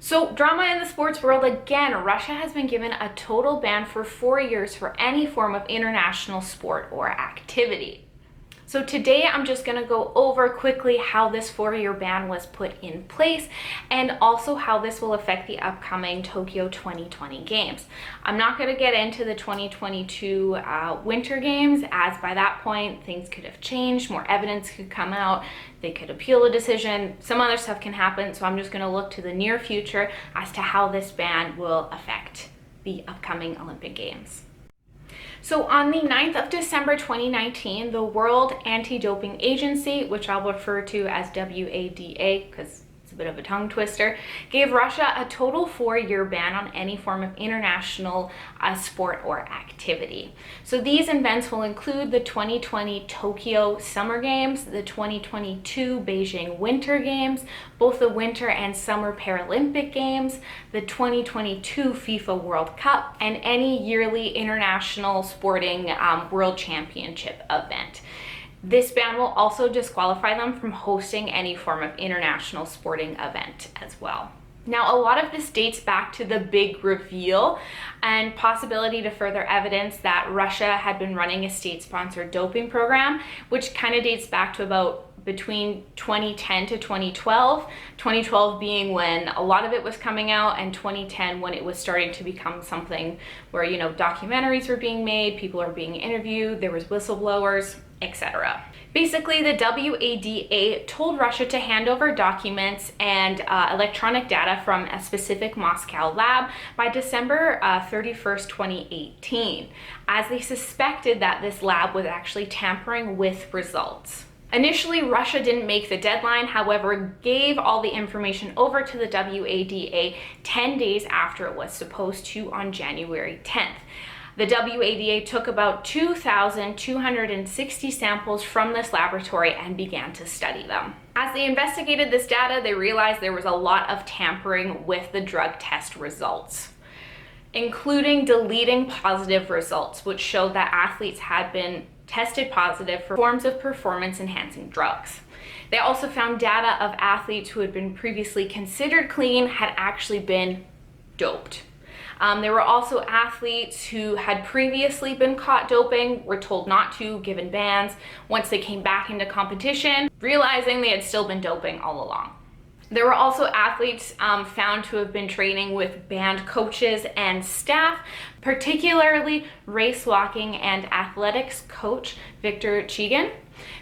So drama in the sports world again. Russia has been given a total ban for 4 years for any form of international sport or activity. So today I'm just going to go over quickly how this 4-year ban was put in place and also how this will affect the upcoming Tokyo 2020 Games. I'm not going to get into the 2022 Winter Games, as by that point things could have changed, more evidence could come out, they could appeal a decision, some other stuff can happen, so I'm just going to look to the near future as to how this ban will affect the upcoming Olympic Games. So on the 9th of December 2019, the World Anti-Doping Agency, which I'll refer to as WADA because it's a bit of a tongue twister, gave Russia a total 4-year ban on any form of international sport or activity. So these events will include the 2020 Tokyo Summer Games, the 2022 Beijing Winter Games, both the Winter and Summer Paralympic Games, the 2022 FIFA World Cup, and any yearly international sporting world championship event. This ban will also disqualify them from hosting any form of international sporting event as well. Now, a lot of this dates back to the big reveal and possibility to further evidence that Russia had been running a state-sponsored doping program, which kind of dates back to about between 2010 to 2012. 2012 being when a lot of it was coming out, and 2010 when it was starting to become something where, you know, documentaries were being made, people are being interviewed, there was whistleblowers, etc. Basically, the WADA told Russia to hand over documents and electronic data from a specific Moscow lab by December 31st, 2018, as they suspected that this lab was actually tampering with results. Initially, Russia didn't make the deadline, however, gave all the information over to the WADA 10 days after it was supposed to on January 10th. The WADA took about 2,260 samples from this laboratory and began to study them. As they investigated this data, they realized there was a lot of tampering with the drug test results, including deleting positive results, which showed that athletes had been tested positive for forms of performance-enhancing drugs. They also found data of athletes who had been previously considered clean had actually been doped. There were also athletes who had previously been caught doping, were told not to, given bans, once they came back into competition, realizing they had still been doping all along. There were also athletes found to have been training with banned coaches and staff, particularly race walking and athletics coach Viktor Chigin,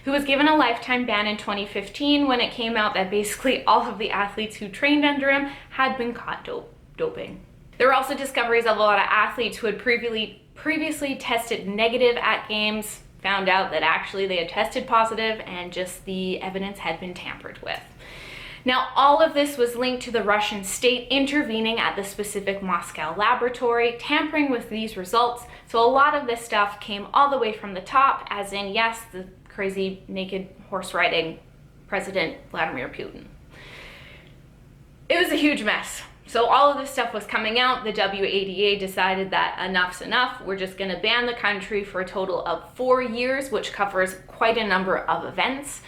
who was given a lifetime ban in 2015 when it came out that basically all of the athletes who trained under him had been caught doping. There were also discoveries of a lot of athletes who had previously tested negative at games, found out that actually they had tested positive and just the evidence had been tampered with. Now, all of this was linked to the Russian state intervening at the specific Moscow laboratory, tampering with these results. So a lot of this stuff came all the way from the top, as in, yes, the crazy naked horse riding President Vladimir Putin. It was a huge mess. So all of this stuff was coming out. The WADA decided that enough's enough. We're just going to ban the country for a total of 4 years, which covers quite a number of events,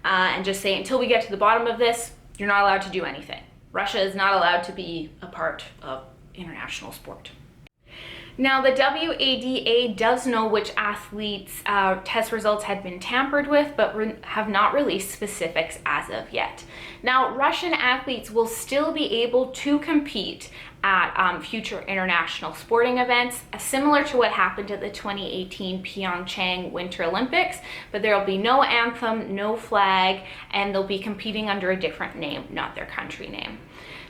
and just say until we get to the bottom of this, you're not allowed to do anything. Russia is not allowed to be a part of international sport. Now, the WADA does know which athletes' test results had been tampered with, but have not released specifics as of yet. Now, Russian athletes will still be able to compete at future international sporting events, similar to what happened at the 2018 Pyeongchang Winter Olympics, but there will be no anthem, no flag, and they'll be competing under a different name, not their country name.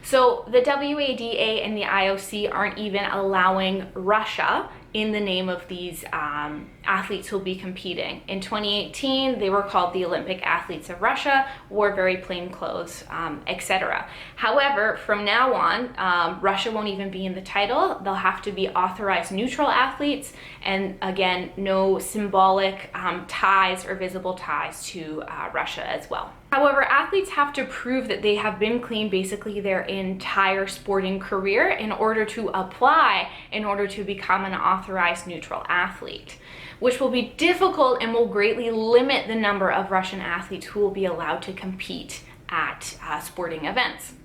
So the WADA and the IOC aren't even allowing Russia in the name of these athletes who'll be competing. In 2018, they were called the Olympic Athletes of Russia, wore very plain clothes, etc. However, from now on, Russia won't even be in the title. They'll have to be authorized neutral athletes, and again, no symbolic ties or visible ties to Russia as well. However, athletes have to prove that they have been clean basically their entire sporting career in order to apply, in order to become an authorized neutral athlete, which will be difficult and will greatly limit the number of Russian athletes who will be allowed to compete at sporting events.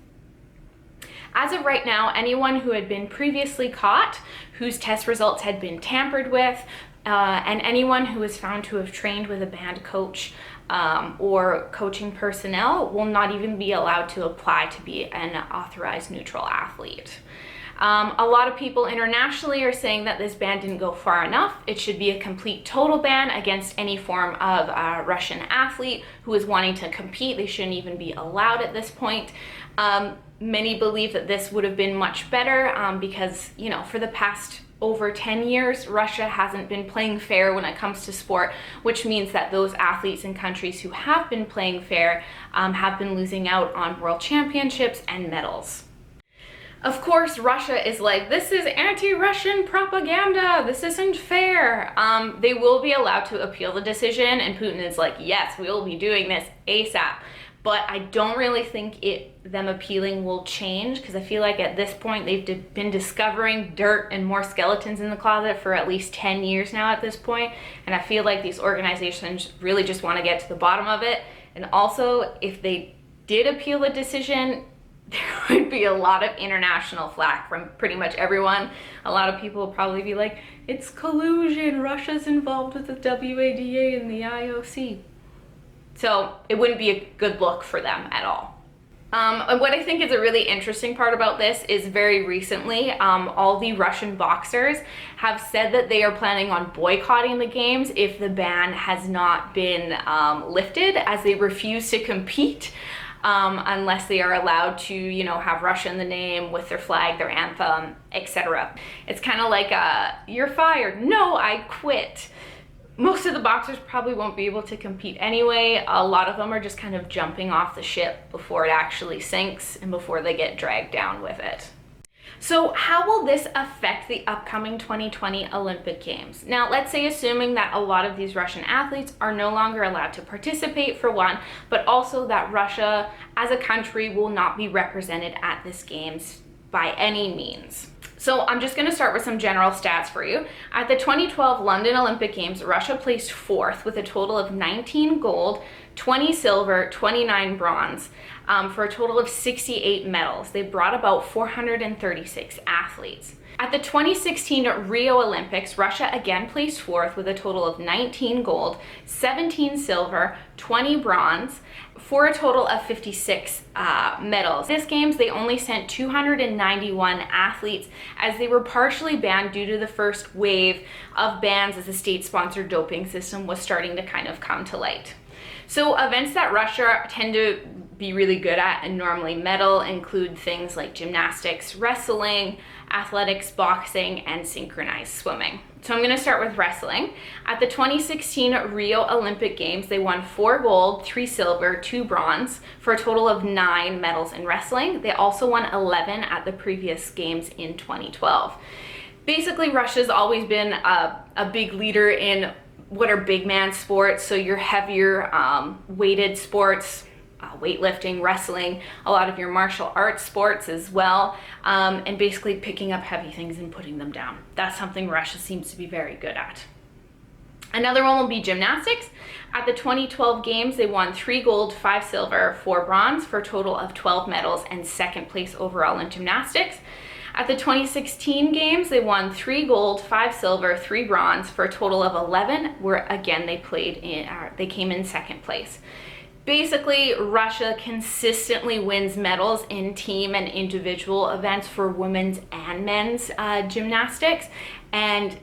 As of right now, anyone who had been previously caught, whose test results had been tampered with, and anyone who was found to have trained with a banned coach or coaching personnel will not even be allowed to apply to be an authorized neutral athlete. A lot of people internationally are saying that this ban didn't go far enough. It should be a complete total ban against any form of Russian athlete who is wanting to compete. They shouldn't even be allowed at this point. Many believe that this would have been much better because, you know, for the past over 10 years, Russia hasn't been playing fair when it comes to sport, which means that those athletes in countries who have been playing fair have been losing out on world championships and medals. Of course, Russia is like, this is anti-Russian propaganda, this isn't fair. They will be allowed to appeal the decision, and Putin is like, yes, we will be doing this ASAP. But I don't really think them appealing will change, because I feel like at this point they've been discovering dirt and more skeletons in the closet for at least 10 years now at this point, and I feel like these organizations really just want to get to the bottom of it. And also, if they did appeal the decision, there would be a lot of international flack from pretty much everyone. A lot of people will probably be like, it's collusion, Russia's involved with the WADA and the IOC. So it wouldn't be a good look for them at all. And what I think is a really interesting part about this is very recently, all the Russian boxers have said that they are planning on boycotting the games if the ban has not been lifted, as they refuse to compete unless they are allowed to, you know, have Russia in the name with their flag, their anthem, etc. It's kind of like, you're fired. No, I quit. Most of the boxers probably won't be able to compete anyway. A lot of them are just kind of jumping off the ship before it actually sinks and before they get dragged down with it. So how will this affect the upcoming 2020 Olympic Games? Now, let's say assuming that a lot of these Russian athletes are no longer allowed to participate, for one, but also that Russia as a country will not be represented at this Games by any means. So I'm just going to start with some general stats for you. At the 2012 London Olympic Games, Russia placed 4th with a total of 19 gold, 20 silver, 29 bronze, for a total of 68 medals. They brought about 436 athletes. At the 2016 Rio Olympics, Russia again placed 4th with a total of 19 gold, 17 silver, 20 bronze, for a total of 56 medals. This Games, they only sent 291 athletes, as they were partially banned due to the first wave of bans as the state-sponsored doping system was starting to kind of come to light. So events that Russia tend to be really good at and normally medal include things like gymnastics, wrestling, athletics, boxing, and synchronized swimming. So I'm going to start with wrestling. At the 2016 Rio Olympic Games, they won 4 gold, 3 silver, 2 bronze, for a total of 9 medals in wrestling. They also won 11 at the previous Games in 2012. Basically, Russia's always been a big leader in what are big man sports, so your heavier weighted sports, weightlifting, wrestling, a lot of your martial arts sports as well, and basically picking up heavy things and putting them down. That's something Russia seems to be very good at. Another one will be gymnastics. At the 2012 Games, they won 3 gold, 5 silver, 4 bronze, for a total of 12 medals and 2nd place overall in gymnastics. At the 2016 Games, they won 3 gold, 5 silver, 3 bronze, for a total of 11, where again they came in 2nd place. Basically, Russia consistently wins medals in team and individual events for women's and men's gymnastics, and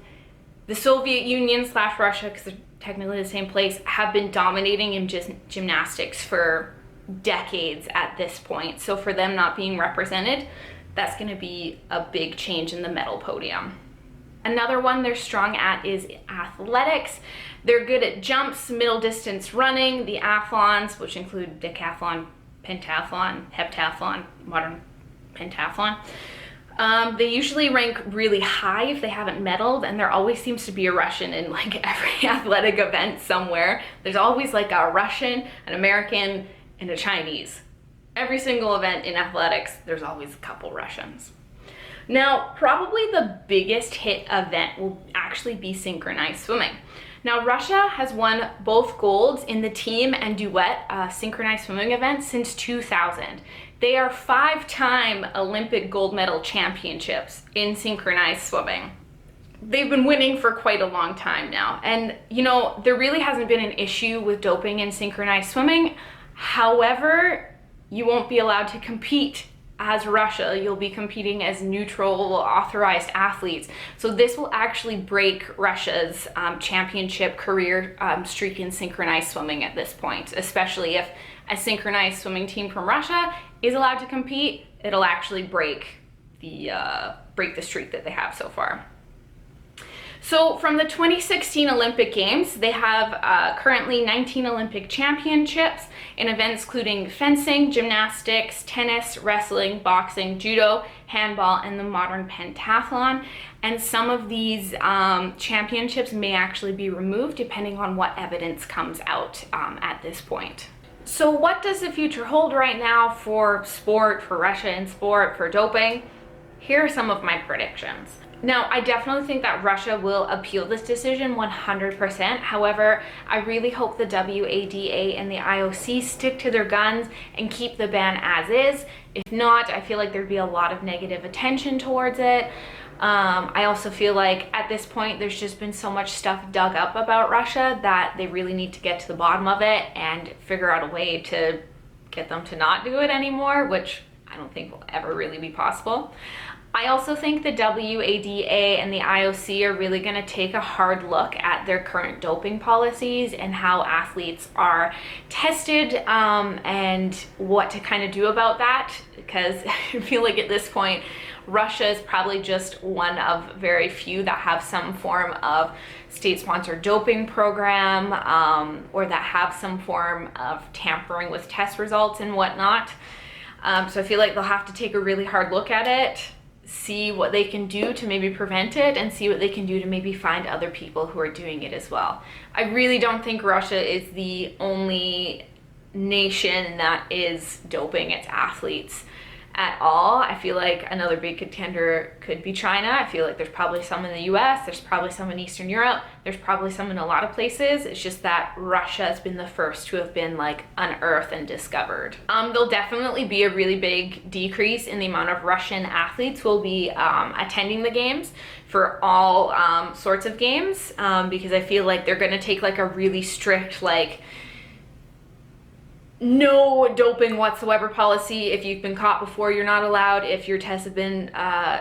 the Soviet Union / Russia, because they're technically the same place, have been dominating in gymnastics for decades at this point. So for them not being represented, that's going to be a big change in the medal podium. Another one they're strong at is athletics. They're good at jumps, middle distance running, the athlons, which include decathlon, pentathlon, heptathlon, modern pentathlon. They usually rank really high if they haven't medaled, and there always seems to be a Russian in like every athletic event somewhere. There's always like a Russian, an American, and a Chinese. Every single event in athletics, there's always a couple Russians. Now, probably the biggest hit event will actually be synchronized swimming. Now, Russia has won both golds in the team and duet synchronized swimming events since 2000. They are 5-time Olympic gold medal championships in synchronized swimming. They've been winning for quite a long time now. And, you know, there really hasn't been an issue with doping in synchronized swimming. However, you won't be allowed to compete as Russia. You'll be competing as neutral, authorized athletes. So this will actually break Russia's championship career streak in synchronized swimming at this point, especially if a synchronized swimming team from Russia is allowed to compete. It'll actually break the streak that they have so far. So from the 2016 Olympic Games, they have currently 19 Olympic championships in events including fencing, gymnastics, tennis, wrestling, boxing, judo, handball, and the modern pentathlon. And some of these championships may actually be removed depending on what evidence comes out at this point. So what does the future hold right now for sport, for Russia in sport, for doping? Here are some of my predictions. Now, I definitely think that Russia will appeal this decision 100%. However, I really hope the WADA and the IOC stick to their guns and keep the ban as is. If not, I feel like there'd be a lot of negative attention towards it. I also feel like at this point, there's just been so much stuff dug up about Russia that they really need to get to the bottom of it and figure out a way to get them to not do it anymore, which I don't think will ever really be possible. I also think the WADA and the IOC are really going to take a hard look at their current doping policies and how athletes are tested and what to kind of do about that, because I feel like at this point, Russia is probably just one of very few that have some form of state-sponsored doping program or that have some form of tampering with test results and whatnot. So I feel like they'll have to take a really hard look at it, see what they can do to maybe prevent it, and see what they can do to maybe find other people who are doing it as well. I really don't think Russia is the only nation that is doping its athletes at all. I feel like another big contender could be China. I feel like there's probably some in the US, there's probably some in Eastern Europe, there's probably some in a lot of places. It's just that Russia has been the first to have been like unearthed and discovered. There'll definitely be a really big decrease in the amount of Russian athletes who will be attending the games for all sorts of games because I feel like they're gonna take like a really strict no doping whatsoever policy. If you've been caught before, you're not allowed. If your tests have been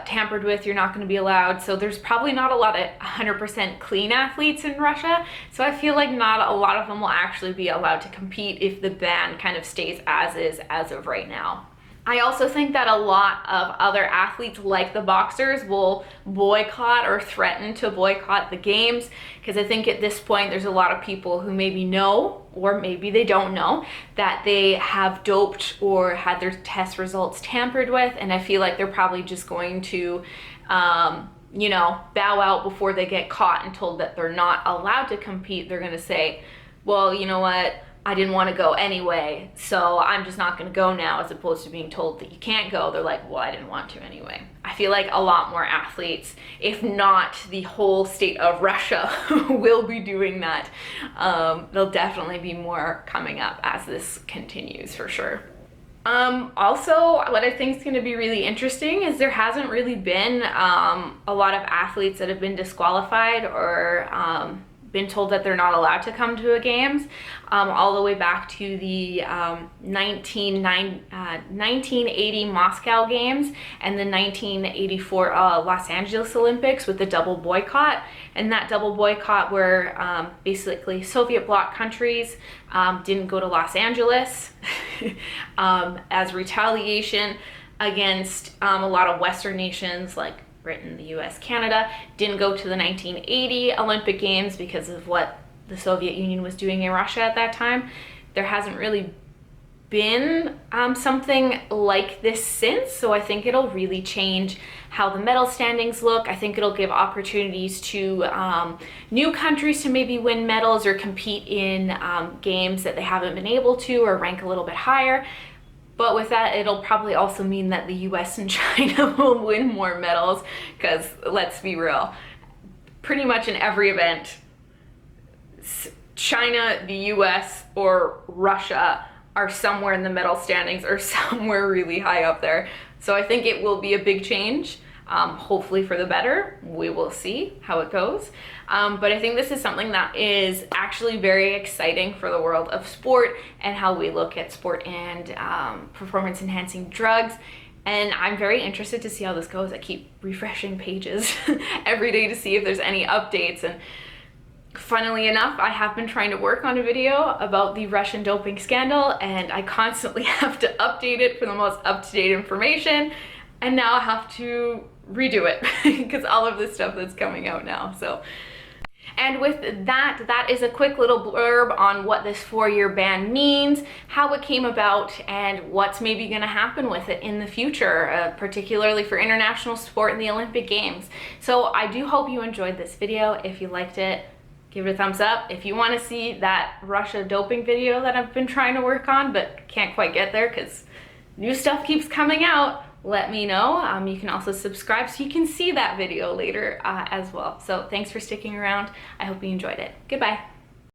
tampered with, you're not going to be allowed. So there's probably not a lot of 100% clean athletes in Russia. So I feel like not a lot of them will actually be allowed to compete if the ban kind of stays as is as of right now. I also think that a lot of other athletes like the boxers will boycott or threaten to boycott the games because I think at this point there's a lot of people who maybe know or maybe they don't know that they have doped or had their test results tampered with, and I feel like they're probably just going to bow out before they get caught and told that they're not allowed to compete. They're going to say, well, you know what? I didn't want to go anyway, so I'm just not going to go now, as opposed to being told that you can't go. They're like, well, I didn't want to anyway. I feel like a lot more athletes, if not the whole state of Russia, will be doing that. There'll definitely be more coming up as this continues for sure. Also, what I think is going to be really interesting is there hasn't really been a lot of athletes that have been disqualified or been told that they're not allowed to come to a games, all the way back to the 1980 Moscow Games and the 1984 Los Angeles Olympics with the double boycott. And that double boycott where basically Soviet bloc countries didn't go to Los Angeles as retaliation against a lot of Western nations like Britain, the US, Canada, didn't go to the 1980 Olympic Games because of what the Soviet Union was doing in Russia at that time. There hasn't really been something like this since, so I think it'll really change how the medal standings look. I think it'll give opportunities to new countries to maybe win medals or compete in games that they haven't been able to or rank a little bit higher. But with that, it'll probably also mean that the US and China will win more medals because, let's be real, pretty much in every event, China, the US, or Russia are somewhere in the medal standings or somewhere really high up there. So I think it will be a big change. Hopefully for the better. We will see how it goes. But I think this is something that is actually very exciting for the world of sport and how we look at sport and performance enhancing drugs. And I'm very interested to see how this goes. I keep refreshing pages every day to see if there's any updates. And funnily enough, I have been trying to work on a video about the Russian doping scandal, and I constantly have to update it for the most up-to-date information. And now I have to redo it because all of this stuff that's coming out now. So, and with that, that is a quick little blurb on what this 4-year ban means, how it came about, and what's maybe going to happen with it in the future, particularly for international sport and the Olympic Games. So I do hope you enjoyed this video. If you liked it, give it a thumbs up. If you want to see that Russia doping video that I've been trying to work on but can't quite get there because new stuff keeps coming out, let me know. You can also subscribe so you can see that video later as well. So thanks for sticking around. I hope you enjoyed it. Goodbye.